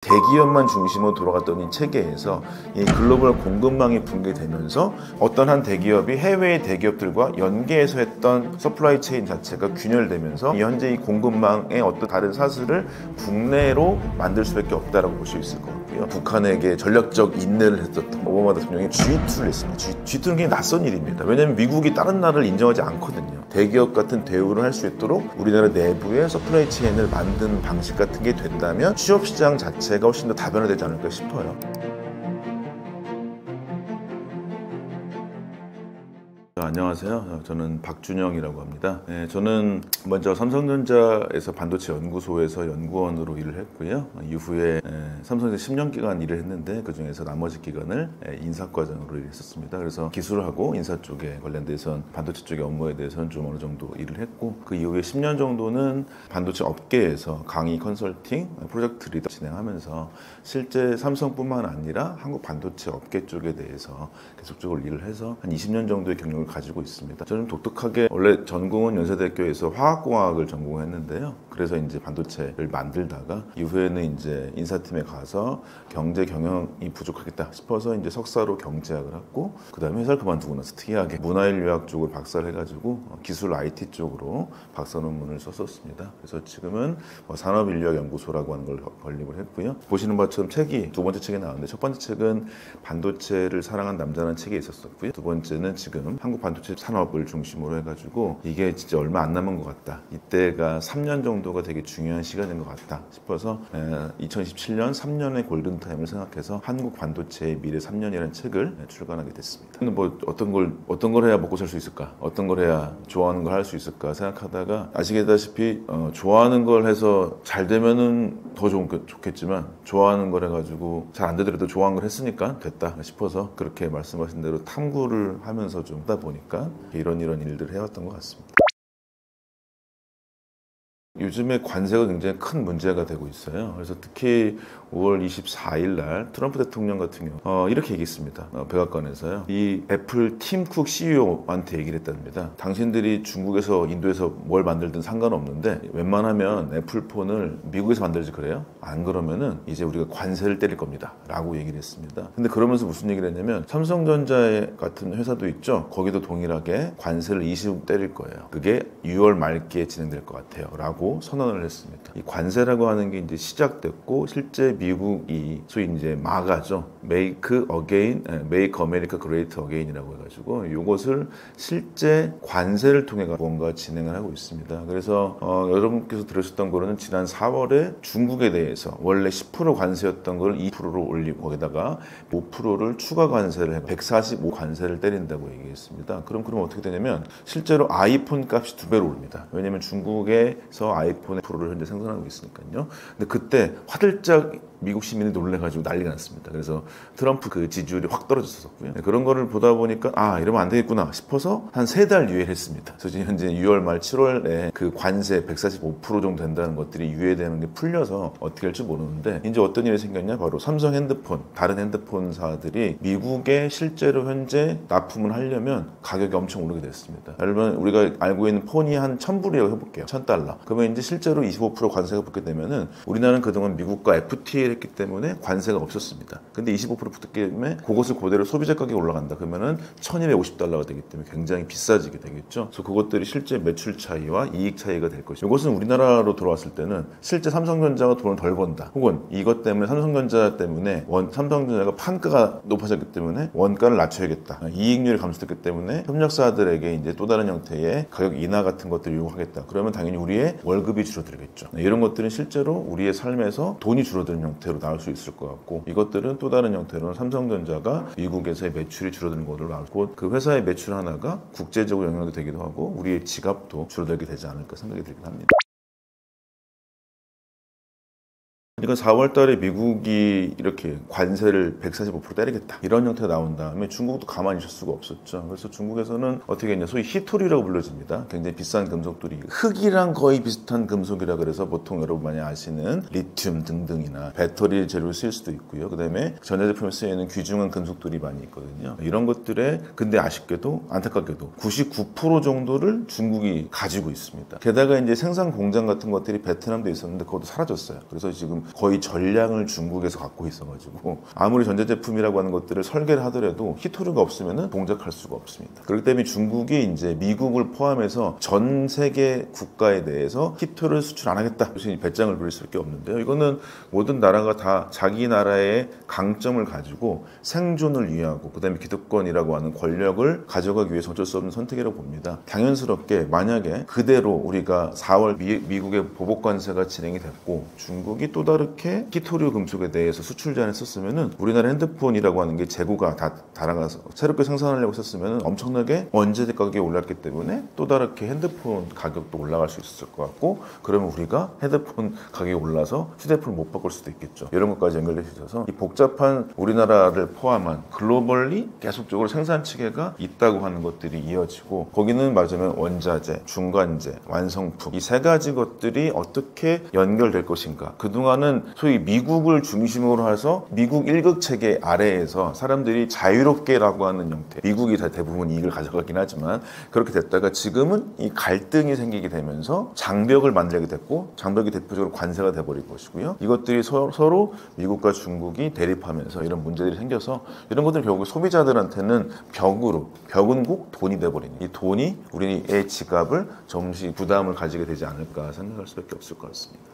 대기업만 중심으로 돌아갔던 이 체계에서 이 글로벌 공급망이 붕괴되면서 어떤 한 대기업이 해외의 대기업들과 연계해서 했던 서플라이 체인 자체가 균열되면서 현재 이 공급망의 어떤 다른 사슬을 국내로 만들 수밖에 없다라고 볼 수 있을 것 같고요. 북한에게 전략적 인내를 했었던 오바마 대통령이 G2를 했습니다. G2는 굉장히 낯선 일입니다. 왜냐하면 미국이 다른 나라를 인정하지 않거든요. 대기업 같은 대우를 할 수 있도록 우리나라 내부의 서플라이 체인을 만드는 방식 같은 게 된다면 취업시장 자체가 훨씬 더 다변화되지 않을까 싶어요. 안녕하세요. 저는 박준영이라고 합니다. 저는 먼저 삼성전자에서 반도체 연구소에서 연구원으로 일을 했고요. 이후에 삼성에서 10년 기간 일을 했는데 그 중에서 나머지 기간을 인사과장으로 일했었습니다. 그래서 기술하고 인사 쪽에 관련돼서 반도체 쪽의 업무에 대해서는 좀 어느 정도 일을 했고, 그 이후에 10년 정도는 반도체 업계에서 강의 컨설팅, 프로젝트 리더 진행하면서 실제 삼성뿐만 아니라 한국 반도체 업계 쪽에 대해서 계속적으로 일을 해서 한 20년 정도의 경력을 가지고 있습니다. 저는 독특하게 원래 전공은 연세대학교에서 화학공학을 전공했는데요. 그래서 이제 반도체를 만들다가 이후에는 이제 인사팀에 가서 경제 경영이 부족하겠다 싶어서 이제 석사로 경제학을 했고, 그 다음에 회사를 그만두고 나서 특이하게 문화인류학 쪽을 박사를 해가지고 기술 IT 쪽으로 박사 논문을 썼었습니다. 그래서 지금은 산업인류학연구소라고 하는 걸 건립을 했고요. 보시는 바처럼 책이 두 번째 책이 나왔는데, 첫 번째 책은 반도체를 사랑한 남자라는 책이 있었었고요. 두 번째는 지금 한국 반도체 산업을 중심으로 해가지고 이게 진짜 얼마 안 남은 것 같다, 이때가 3년 정도가 되게 중요한 시간인 것 같다 싶어서 2017년 3년의 골든타임을 생각해서 한국 반도체의 미래 3년이라는 책을 출간하게 됐습니다. 근데 뭐 어떤 걸 해야 먹고 살 수 있을까, 어떤 걸 해야 좋아하는 걸 할 수 있을까 생각하다가 아시다시피 좋아하는 걸 해서 잘 되면은 더 좋겠지만 좋아하는 걸 해가지고 잘 안 되더라도 좋아하는 걸 했으니까 됐다 싶어서 그렇게 말씀하신 대로 탐구를 하면서 좀 하다 보니까 이런 일들을 해왔던 것 같습니다. 요즘에 관세가 굉장히 큰 문제가 되고 있어요. 그래서 특히 5월 24일 날 트럼프 대통령 같은 경우 이렇게 얘기했습니다. 백악관에서요. 이 애플 팀 쿡 CEO한테 얘기를 했답니다. 당신들이 중국에서 인도에서 뭘 만들든 상관없는데 웬만하면 애플 폰을 미국에서 만들지 그래요? 안 그러면은 이제 우리가 관세를 때릴 겁니다 라고 얘기를 했습니다. 근데 그러면서 무슨 얘기를 했냐면 삼성전자 같은 회사도 있죠. 거기도 동일하게 관세를 20% 때릴 거예요. 그게 6월 말기에 진행될 것 같아요 라고 선언을 했습니다. 이 관세라고 하는 게 이제 시작됐고, 실제 미국이 소위 이제 마가죠. Make Again, Make America Great Again이라고 해가지고 이것을 실제 관세를 통해 뭔가 진행을 하고 있습니다. 그래서 여러분께서 들으셨던 거로는 지난 4월에 중국에 대해서 원래 10% 관세였던 걸 2%로 올리고 거기다가 5%를 추가 관세를 해 145 관세를 때린다고 얘기했습니다. 그럼 어떻게 되냐면 실제로 아이폰 값이 2배로 오릅니다. 왜냐면 중국에서 아이폰의 프로를 현재 생산하고 있으니까요. 근데 그때 화들짝 미국 시민이 놀래가지고 난리가 났습니다. 그래서 트럼프 그 지지율이 확 떨어졌었고요. 그런 거를 보다 보니까 이러면 안 되겠구나 싶어서 한 3달 유예를 했습니다. 그래서 지금 현재 6월 말 7월에 그 관세 145% 정도 된다는 것들이 유예되는 게 풀려서 어떻게 할지 모르는데, 이제 어떤 일이 생겼냐, 바로 삼성 핸드폰, 다른 핸드폰사들이 미국에 실제로 현재 납품을 하려면 가격이 엄청 오르게 됐습니다. 여러분, 우리가 알고 있는 폰이 한 1,000불이라고 해볼게요. $1,000. 그러면 이제 실제로 25% 관세가 붙게 되면은 우리나라는 그동안 미국과 FTA 했기 때문에 관세가 없었습니다. 근데 25% 붙기 때문에 그것을 그대로 소비자 가격이 올라간다. 그러면은 $1,250가 되기 때문에 굉장히 비싸지게 되겠죠. 그래서 그것들이 실제 매출 차이와 이익 차이가 될 것이고, 이것은 우리나라로 들어왔을 때는 실제 삼성전자가 돈을 덜 번다, 혹은 이것 때문에 삼성전자 때문에 삼성전자가 판가가 높아졌기 때문에 원가를 낮춰야겠다, 이익률이 감소됐기 때문에 협력사들에게 이제 또 다른 형태의 가격 인하 같은 것들을 요구하겠다. 그러면 당연히 우리의 월급이 줄어들겠죠. 이런 것들은 실제로 우리의 삶에서 돈이 줄어드는 형태로 나올 수 있을 것 같고, 이것들은 또 다른 형태로는 삼성전자가 미국에서의 매출이 줄어드는 것으로 나오고, 그 회사의 매출 하나가 국제적으로 영향도 되기도 하고 우리의 지갑도 줄어들게 되지 않을까 생각이 들긴 합니다. 그러니까 4월 달에 미국이 이렇게 관세를 145% 때리겠다 이런 형태가 나온 다음에 중국도 가만히 있을 수가 없었죠. 그래서 중국에서는 어떻게 했냐, 소위 히토리라고 불러집니다. 굉장히 비싼 금속들이 흙이랑 거의 비슷한 금속이라 그래서 보통 여러분 많이 아시는 리튬 등등이나 배터리 재료를 쓸 수도 있고요. 그 다음에 전자제품에 쓰이는 귀중한 금속들이 많이 있거든요. 이런 것들에 근데 아쉽게도 안타깝게도 99% 정도를 중국이 가지고 있습니다. 게다가 이제 생산 공장 같은 것들이 베트남도 있었는데 그것도 사라졌어요. 그래서 지금 거의 전량을 중국에서 갖고 있어가지고 아무리 전자제품이라고 하는 것들을 설계를 하더라도 히토류가 없으면 동작할 수가 없습니다. 그렇기 때문에 중국이 이제 미국을 포함해서 전 세계 국가에 대해서 히토를 수출 안 하겠다. 그래서 배짱을 부릴 수밖에 없는데요. 이거는 모든 나라가 다 자기 나라의 강점을 가지고 생존을 위하고 그다음에 기득권이라고 하는 권력을 가져가기 위해서 어쩔 수 없는 선택이라고 봅니다. 당연스럽게 만약에 그대로 우리가 4월 미국의 보복 관세가 진행이 됐고 중국이 또 다르게 히토류 금속에 대해서 수출 제한을 썼으면은 우리나라 핸드폰이라고 하는 게 재고가 다 달아가서 새롭게 생산하려고 썼으면은 엄청나게 원재재 가격이 올랐기 때문에 또 다르게 핸드폰 가격도 올라갈 수 있을 것 같고 그러면 우리가 핸드폰 가격이 올라서 휴대폰을 못 바꿀 수도 있겠죠. 이런 것까지 연결될 수 있어서 이 복잡한 우리나라를 포함한 글로벌리 계속적으로 생산 체계가 있다고 하는 것들이 이어지고 거기는 말하자면 원자재, 중간재, 완성품 이 세 가지 것들이 어떻게 연결될 것인가. 그동안은 소위 미국을 중심으로 해서 미국 일극 체계 아래에서 사람들이 자유롭게라고 하는 형태 미국이 다 대부분 이익을 가져가긴 하지만 그렇게 됐다가 지금은 이 갈등이 생기게 되면서 장벽을 만들게 됐고 장벽이 대표적으로 관세가 돼버릴 것이고요. 이것들이 서로 미국과 중국이 대립하면서 이런 문제들이 생겨서 이런 것들이 결국 소비자들한테는 벽은 꼭 돈이 돼버리는 이 돈이 우리의 지갑을 잠시 부담을 가지게 되지 않을까 생각할 수밖에 없을 것 같습니다.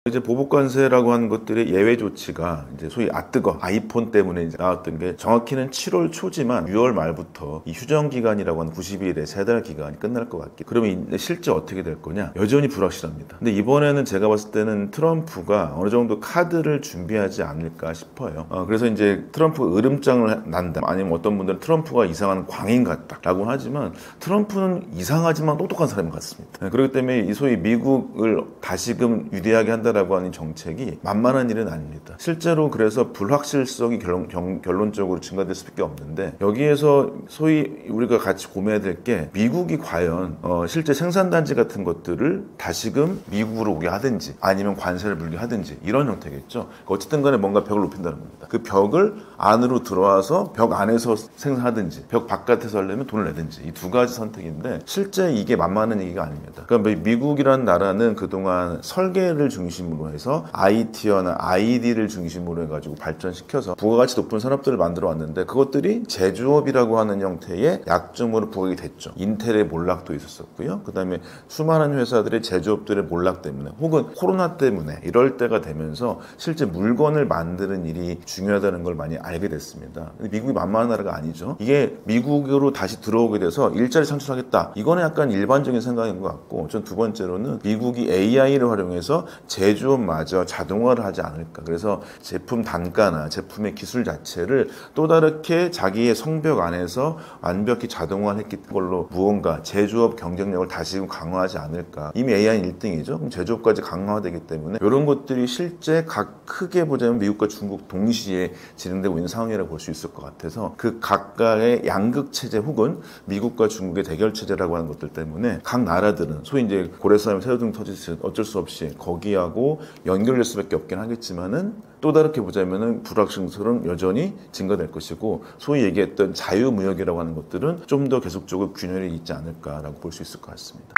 이제 보복관세라고 하는 것들의 예외 조치가 이제 소위 아이폰 때문에 이제 나왔던 게 정확히는 7월 초지만 6월 말부터 이 휴정 기간이라고 하는 90일의 3달 기간이 끝날 것 같기. 그러면 실제 어떻게 될 거냐? 여전히 불확실합니다. 근데 이번에는 제가 봤을 때는 트럼프가 어느 정도 카드를 준비하지 않을까 싶어요. 그래서 이제 트럼프 으름장을 난다. 아니면 어떤 분들은 트럼프가 이상한 광인 같다라고 하지만 트럼프는 이상하지만 똑똑한 사람 같습니다. 그렇기 때문에 이 소위 미국을 다시금 유대하게 한다라고 하는 정책이 만만한 일은 아닙니다. 실제로 그래서 불확실성이 결론적으로 증가될 수밖에 없는데 여기에서 소위 우리가 같이 고민해야 될 게 미국이 과연 실제 생산단지 같은 것들을 다시금 미국으로 오게 하든지 아니면 관세를 물게 하든지 이런 형태겠죠. 어쨌든 간에 뭔가 벽을 높인다는 겁니다. 그 벽을 안으로 들어와서 벽 안에서 생산하든지 벽 바깥에서 하려면 돈을 내든지 이 두 가지 선택인데 실제 이게 만만한 얘기가 아닙니다. 그러니까 미국이라는 나라는 그동안 설계를 중심으로 해서 IT나 ID를 중심으로 해가지고 발전시켜서 부가가치 높은 산업들을 만들어 왔는데 그것들이 제조업이라고 하는 형태의 약점으로 부각이 됐죠. 인텔의 몰락도 있었었고요. 그 다음에 수많은 회사들의 제조업들의 몰락 때문에 혹은 코로나 때문에 이럴 때가 되면서 실제 물건을 만드는 일이 중요하다는 걸 많이 알게 됐습니다. 근데 미국이 만만한 나라가 아니죠. 이게 미국으로 다시 들어오게 돼서 일자리 창출하겠다. 이거는 약간 일반적인 생각인 것 같고 전 두 번째로는 미국이 AI를 활용해서 제조업마저 자동화를 하지 않을까. 그래서 제품 단가나 제품의 기술 자체를 또 다르게 자기의 성벽 안에서 완벽히 자동화했기 걸로 무언가 제조업 경쟁력을 다시 강화하지 않을까. 이미 AI는 1등이죠. 그럼 제조업까지 강화되기 때문에 이런 것들이 실제 각 크게 보자면 미국과 중국 동시에 진행되고 있는 상황이라고 볼 수 있을 것 같아서 그 각각의 양극 체제 혹은 미국과 중국의 대결 체제라고 하는 것들 때문에 각 나라들은 소위 이제 고래싸움 새우등 터지듯이 어쩔 수 없이 거기하고 연결될 수밖에 없긴 하겠지만은 또 다르게 보자면은 불확실성은 여전히 증가될 것이고 소위 얘기했던 자유무역이라고 하는 것들은 좀 더 계속적으로 균열이 있지 않을까라고 볼 수 있을 것 같습니다.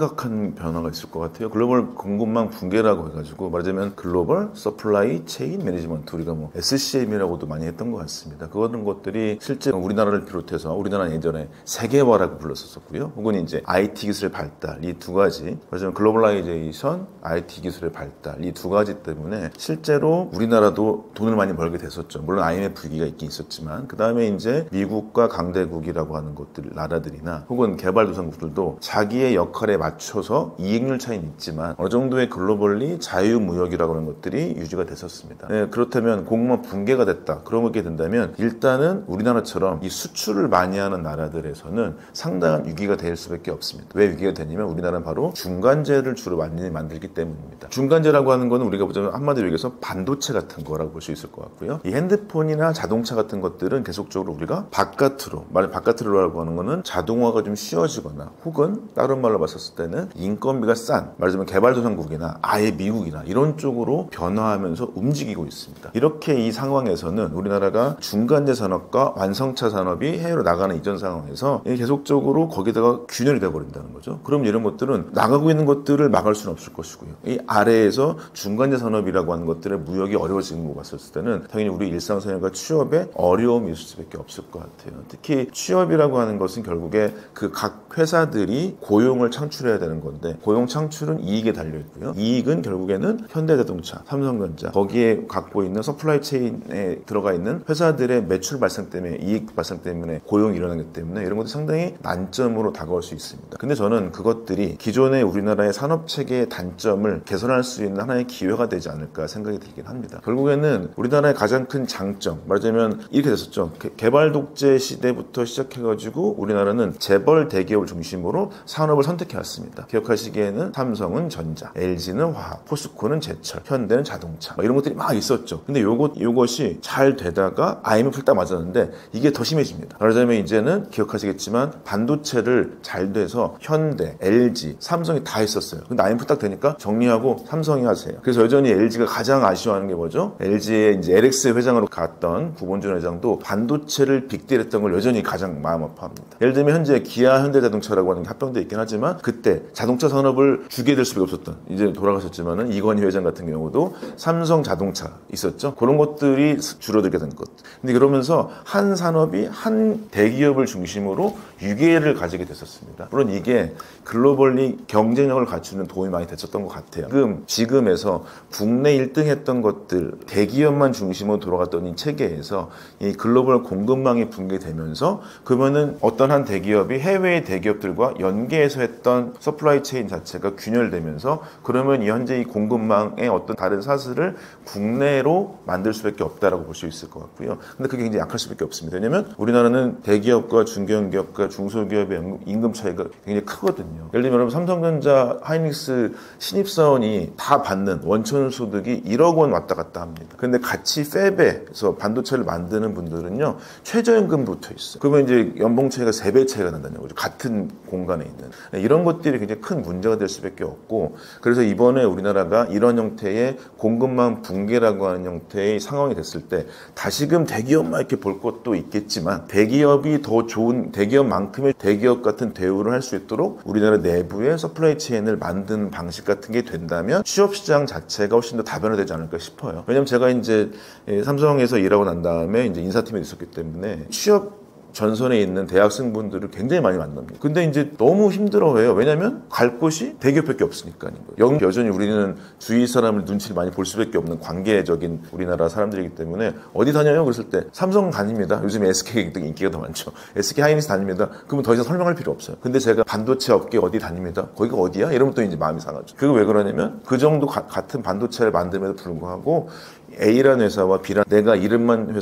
심각한 변화가 있을 것 같아요. 글로벌 공급망 붕괴라고 해가지고 말하자면 글로벌 서플라이 체인 매니지먼트 우리가 뭐 SCM이라고도 많이 했던 것 같습니다. 그런 것들이 실제 우리나라를 비롯해서 우리나라는 예전에 세계화라고 불렀었고요. 혹은 이제 IT 기술의 발달 이 두 가지 말하자면 글로벌라이제이션, IT 기술의 발달 이 두 가지 때문에 실제로 우리나라도 돈을 많이 벌게 됐었죠. 물론 IMF 위기가 있긴 있었지만 그 다음에 이제 미국과 강대국이라고 하는 것들 나라들이나 혹은 개발도상국들도 자기의 역할에 맞춰서 이익률 차이는 있지만 어느 정도의 글로벌리 자유무역이라고 하는 것들이 유지가 됐었습니다. 네, 그렇다면 공급망 붕괴가 됐다. 그렇게 된다면 일단은 우리나라처럼 이 수출을 많이 하는 나라들에서는 상당한 위기가 될 수밖에 없습니다. 왜 위기가 되냐면 우리나라는 바로 중간재를 주로 많이 만들기 때문입니다. 중간재라고 하는 거는 우리가 보자면 한마디로 얘기해서 반도체 같은 거라고 볼 수 있을 것 같고요. 이 핸드폰이나 자동차 같은 것들은 계속적으로 우리가 바깥으로라고 하는 거는 자동화가 좀 쉬워지거나 혹은 다른 말로 봤었을 봤을 때는 인건비가 싼, 말하자면 개발도상국이나 아예 미국이나 이런 쪽으로 변화하면서 움직이고 있습니다. 이렇게 이 상황에서는 우리나라가 중간재 산업과 완성차 산업이 해외로 나가는 이전 상황에서 계속적으로 거기다가 균열이 되어버린다는 거죠. 그럼 이런 것들은 나가고 있는 것들을 막을 수는 없을 것이고요. 이 아래에서 중간재 산업이라고 하는 것들의 무역이 어려워지는 거 봤을 때는 당연히 우리 일상생활과 취업에 어려움이 있을 수밖에 없을 것 같아요. 특히 취업이라고 하는 것은 결국에 그 각 회사들이 고용을 창출해야 되는 건데, 고용 창출은 이익에 달려있고요. 이익은 결국에는 현대자동차, 삼성전자, 거기에 갖고 있는 서플라이 체인에 들어가 있는 회사들의 매출 발생 때문에, 이익 발생 때문에 고용이 일어나기 때문에 이런 것도 상당히 난점으로 다가올 수 있습니다. 근데 저는 그것들이 기존의 우리나라의 산업체계의 단점을 개선할 수 있는 하나의 기회가 되지 않을까 생각이 들긴 합니다. 결국에는 우리나라의 가장 큰 장점, 말하자면 이렇게 됐었죠. 개발 독재 시대부터 시작해가지고 우리나라는 재벌 대기업을 중심으로 산업을 선택해왔습니다. 기억하시기에는 삼성은 전자, LG는 화학, 포스코는 제철, 현대는 자동차, 이런 것들이 막 있었죠. 근데 요것이 잘 되다가 IMF를 딱 맞았는데 이게 더 심해집니다. 말하자면 이제는 기억하시겠지만 반도체를 잘 돼서 현대, LG, 삼성이 다 했었어요. 근데 IMF 딱 되니까 정리하고 삼성이 하세요. 그래서 여전히 LG가 가장 아쉬워하는 게 뭐죠? LG의 이제 LX 회장으로 갔던 구본준 회장도 반도체를 빅딜했던 걸 여전히 가장 마음 아파합니다. 예를 들면 현재 기아 현대자동차라고 하는 게 합병돼 있긴 하지만 그때 자동차 산업을 주게 될 수밖에 없었던, 이제 돌아가셨지만은 이건희 회장 같은 경우도 삼성 자동차 있었죠. 그런 것들이 줄어들게 된 것. 근데 그러면서 한 산업이 한 대기업을 중심으로 유계를 가지게 됐었습니다. 물론 이게 글로벌리 경쟁력을 갖추는 도움이 많이 됐었던 것 같아요. 지금에서 국내 1등 했던 것들, 대기업만 중심으로 돌아갔던 이 체계에서 이 글로벌 공급망이 붕괴되면서, 그러면은 어떤 한 대기업이 해외의 대기업들과 연계해서 했던 서플라이 체인 자체가 균열되면서, 그러면 현재 이 공급망의 어떤 다른 사슬을 국내로 만들 수밖에 없다라고 볼 수 있을 것 같고요. 근데 그게 굉장히 약할 수밖에 없습니다. 왜냐면 우리나라는 대기업과 중견기업과 중소기업의 임금 차이가 굉장히 크거든요. 예를 들면 여러분 삼성전자, 하이닉스 신입사원이 다 받는 원천 소득이 1억 원 왔다 갔다 합니다. 근데 같이 팹에서 반도체를 만드는 분들은요 최저임금 붙어 있어요. 그러면 이제 연봉 차이가 3배 차이가 난다는 거죠. 같은 공간에 있는. 이런 것들이 굉장히 큰 문제가 될 수밖에 없고, 그래서 이번에 우리나라가 이런 형태의 공급망 붕괴라고 하는 형태의 상황이 됐을 때 다시금 대기업만 이렇게 볼 것도 있겠지만 대기업이 더 좋은, 대기업만큼의 대기업 같은 대우를 할 수 있도록 우리나라 내부의 서플라이 체인을 만드는 방식 같은 게 된다면 취업시장 자체가 훨씬 더 다변화되지 않을까 싶어요. 왜냐면 제가 이제 삼성에서 일하고 난 다음에 이제 인사팀에 있었기 때문에 취업 전선에 있는 대학생분들을 굉장히 많이 만납니다. 근데 이제 너무 힘들어해요. 왜냐면 갈 곳이 대기업밖에 없으니까요. 여전히 우리는 주위 사람을 눈치를 많이 볼 수밖에 없는 관계적인 우리나라 사람들이기 때문에 어디 다녀요? 그랬을 때 삼성 다닙니다. 요즘 SK 인기가 더 많죠. SK 하이닉스 다닙니다. 그러면 더 이상 설명할 필요 없어요. 근데 제가 반도체 업계 어디 다닙니다. 거기가 어디야? 이러면 또 이제 마음이 상하죠. 그거 왜 그러냐면 그 정도 같은 반도체를 만듦에도 불구하고 A라는 회사와 B라는, 내가 이름만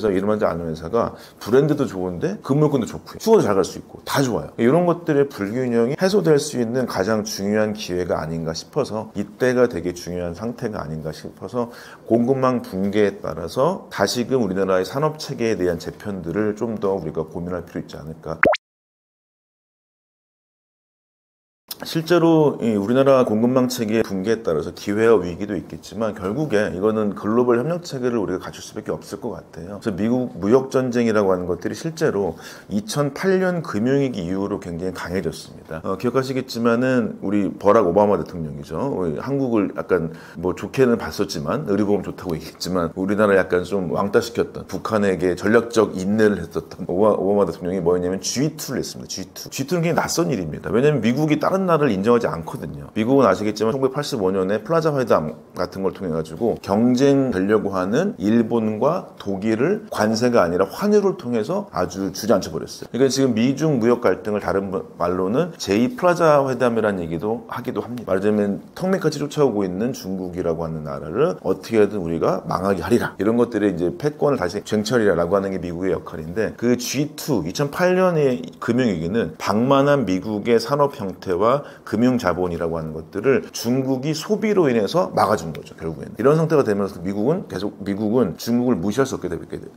아는 회사가 브랜드도 좋은데 근무권도 좋고요. 휴가도 잘 갈 수 있고 다 좋아요. 이런 것들의 불균형이 해소될 수 있는 가장 중요한 기회가 아닌가 싶어서, 이때가 되게 중요한 상태가 아닌가 싶어서 공급망 붕괴에 따라서 다시금 우리나라의 산업체계에 대한 재편들을 좀 더 우리가 고민할 필요 있지 않을까. 실제로 우리나라 공급망 체계의 붕괴에 따라서 기회와 위기도 있겠지만 결국에 이거는 글로벌 협력 체계를 우리가 갖출 수밖에 없을 것 같아요. 그래서 미국 무역 전쟁이라고 하는 것들이 실제로 2008년 금융위기 이후로 굉장히 강해졌습니다. 기억하시겠지만은 우리 버락 오바마 대통령이죠. 한국을 약간 뭐 좋게는 봤었지만, 의료보험 좋다고 얘기했지만 우리나라 약간 좀 왕따시켰던, 북한에게 전략적 인내를 했었던 오바마 대통령이 뭐였냐면 G2를 했습니다. G2는 굉장히 낯선 일입니다. 왜냐하면 미국이 다른 나라를 인정하지 않거든요. 미국은 아시겠지만 1985년에 플라자 회담 같은 걸 통해 가지고 경쟁되려고 하는 일본과 독일을 관세가 아니라 환율을 통해서 아주 주저앉혀 버렸어요. 그러니까 지금 미중 무역 갈등을 다른 말로는 제2 플라자 회담이라는 얘기도 하기도 합니다. 말하자면 턱밑같이 쫓아오고 있는 중국이라고 하는 나라를 어떻게든 우리가 망하게 하리라, 이런 것들의 이제 패권을 다시 쟁취하리라라고 하는 게 미국의 역할인데, 그 G2 2008년의 금융위기는 방만한 미국의 산업 형태와 기술과 금융 자본이라고 하는 것들을 중국이 소비로 인해서 막아준 거죠. 결국에는 이런 상태가 되면서 미국은 중국을 무시할 수 없게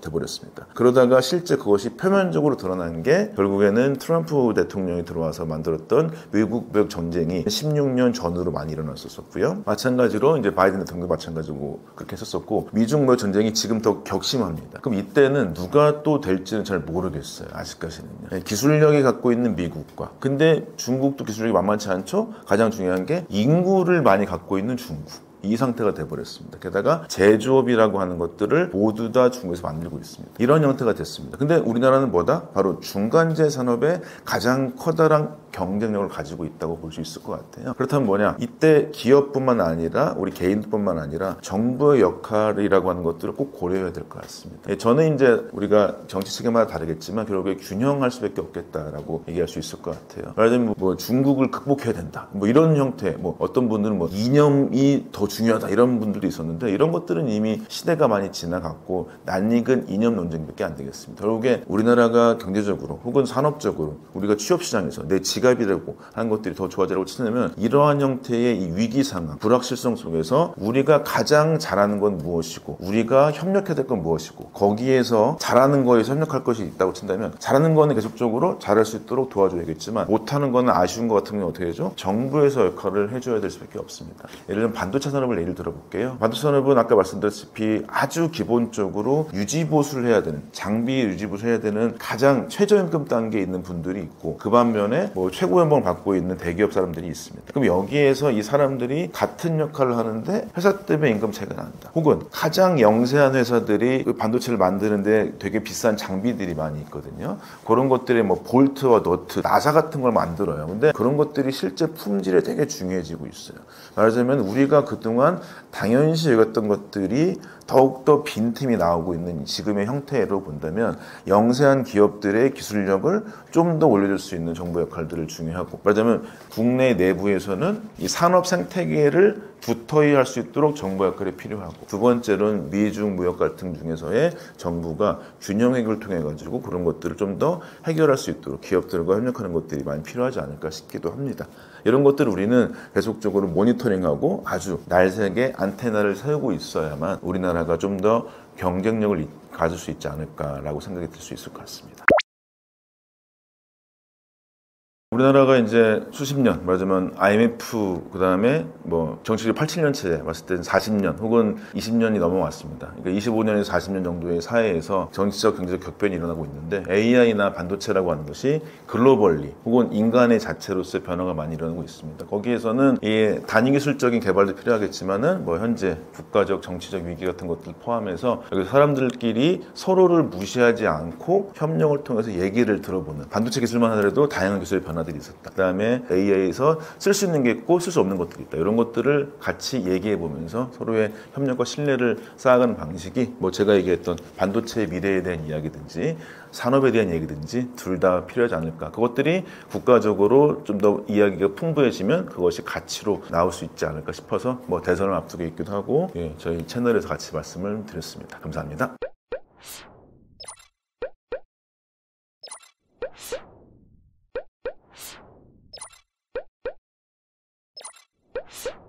돼버렸습니다. 그러다가 실제 그것이 표면적으로 드러난 게 결국에는 트럼프 대통령이 들어와서 만들었던 미국 전쟁이 16년 전으로 많이 일어났었고요. 마찬가지로 이제 바이든 대통령도 마찬가지고 그렇게 했었었고, 미중 무역 전쟁이 지금 더 격심합니다. 그럼 이때는 누가 또 될지는 잘 모르겠어요. 아직까지는요. 기술력이 갖고 있는 미국과, 근데 중국도 기술력이 만만치 않죠. 가장 중요한 게 인구를 많이 갖고 있는 중국. 이 상태가 돼버렸습니다. 게다가 제조업이라고 하는 것들을 모두 다 중국에서 만들고 있습니다. 이런 형태가 됐습니다. 근데 우리나라는 뭐다? 바로 중간재 산업의 가장 커다란 경쟁력을 가지고 있다고 볼 수 있을 것 같아요. 그렇다면 뭐냐? 이때 기업뿐만 아니라 우리 개인뿐만 아니라 정부의 역할이라고 하는 것들을 꼭 고려해야 될 것 같습니다. 저는 이제 우리가 정치 체계마다 다르겠지만 결국에 균형할 수밖에 없겠다라고 얘기할 수 있을 것 같아요. 말하자면 뭐 중국을 극복해야 된다. 뭐 이런 형태, 뭐 어떤 분들은 뭐 이념이 더 중요하다 이런 분들도 있었는데, 이런 것들은 이미 시대가 많이 지나갔고 낯익은 이념 논쟁밖에 안 되겠습니다. 결국에 우리나라가 경제적으로 혹은 산업적으로 우리가 취업시장에서 내 지갑이 되고 하는 것들이 더 좋아지라고 치려면 이러한 형태의 이 위기 상황, 불확실성 속에서 우리가 가장 잘하는 건 무엇이고 우리가 협력해야 될 건 무엇이고, 거기에서 잘하는 거에서 협력할 것이 있다고 친다면 잘하는 거는 계속적으로 잘할 수 있도록 도와줘야겠지만, 못하는 거는 아쉬운 것 같은 경우 어떻게 되죠? 정부에서 역할을 해줘야 될 수밖에 없습니다. 예를 들면 반도체 산업을 예를 들어볼게요. 반도체 산업은 아까 말씀드렸다시피 아주 기본적으로 유지보수를 해야 되는, 장비 유지보수를 해야 되는 가장 최저임금 단계에 있는 분들이 있고, 그 반면에 뭐 최고 연봉을 받고 있는 대기업 사람들이 있습니다. 그럼 여기에서 이 사람들이 같은 역할을 하는데 회사 때문에 임금 차이가 난다. 혹은 가장 영세한 회사들이 반도체를 만드는데 되게 비싼 장비들이 많이 있거든요. 그런 것들이 뭐 볼트와 너트, 나사 같은 걸 만들어요. 근데 그런 것들이 실제 품질에 되게 중요해지고 있어요. 말하자면 우리가 그동안 당연시 여겼던 것들이 더욱더 빈틈이 나오고 있는 지금의 형태로 본다면, 영세한 기업들의 기술력을 좀 더 올려줄 수 있는 정부 역할들을 중요하고, 말하자면 국내 내부에서는 이 산업 생태계를 붙어야 할 수 있도록 정부 역할이 필요하고, 두 번째로는 미중 무역 갈등 중에서의 정부가 균형 해결을 통해 가지고 그런 것들을 좀 더 해결할 수 있도록 기업들과 협력하는 것들이 많이 필요하지 않을까 싶기도 합니다. 이런 것들을 우리는 계속적으로 모니터링하고 아주 날새게 안테나를 세우고 있어야만 우리나라가 좀 더 경쟁력을 가질 수 있지 않을까라고 생각이 들 수 있을 것 같습니다. 우리나라가 이제 수십 년, 말하자면 IMF, 그 다음에 뭐 정치적 87년째 봤을 때는 40년 혹은 20년이 넘어왔습니다. 그러니까 25년에서 40년 정도의 사회에서 정치적, 경제적 격변이 일어나고 있는데, AI나 반도체라고 하는 것이 글로벌리 혹은 인간의 자체로서의 변화가 많이 일어나고 있습니다. 거기에서는 이 단위기술적인 개발도 필요하겠지만은 뭐 현재 국가적, 정치적 위기 같은 것들 포함해서 여기 사람들끼리 서로를 무시하지 않고 협력을 통해서 얘기를 들어보는, 반도체 기술만 하더라도 다양한 기술의 변화 들이 있었다. 그 다음에 AI에서 쓸 수 있는 게 있고 쓸 수 없는 것들이 있다. 이런 것들을 같이 얘기해 보면서 서로의 협력과 신뢰를 쌓아가는 방식이, 뭐 제가 얘기했던 반도체의 미래에 대한 이야기든지 산업에 대한 얘기든지 둘 다 필요하지 않을까. 그것들이 국가적으로 좀 더 이야기가 풍부해지면 그것이 가치로 나올 수 있지 않을까 싶어서 뭐 대선을 앞두고 있기도 하고, 저희 채널에서 같이 말씀을 드렸습니다. 감사합니다. you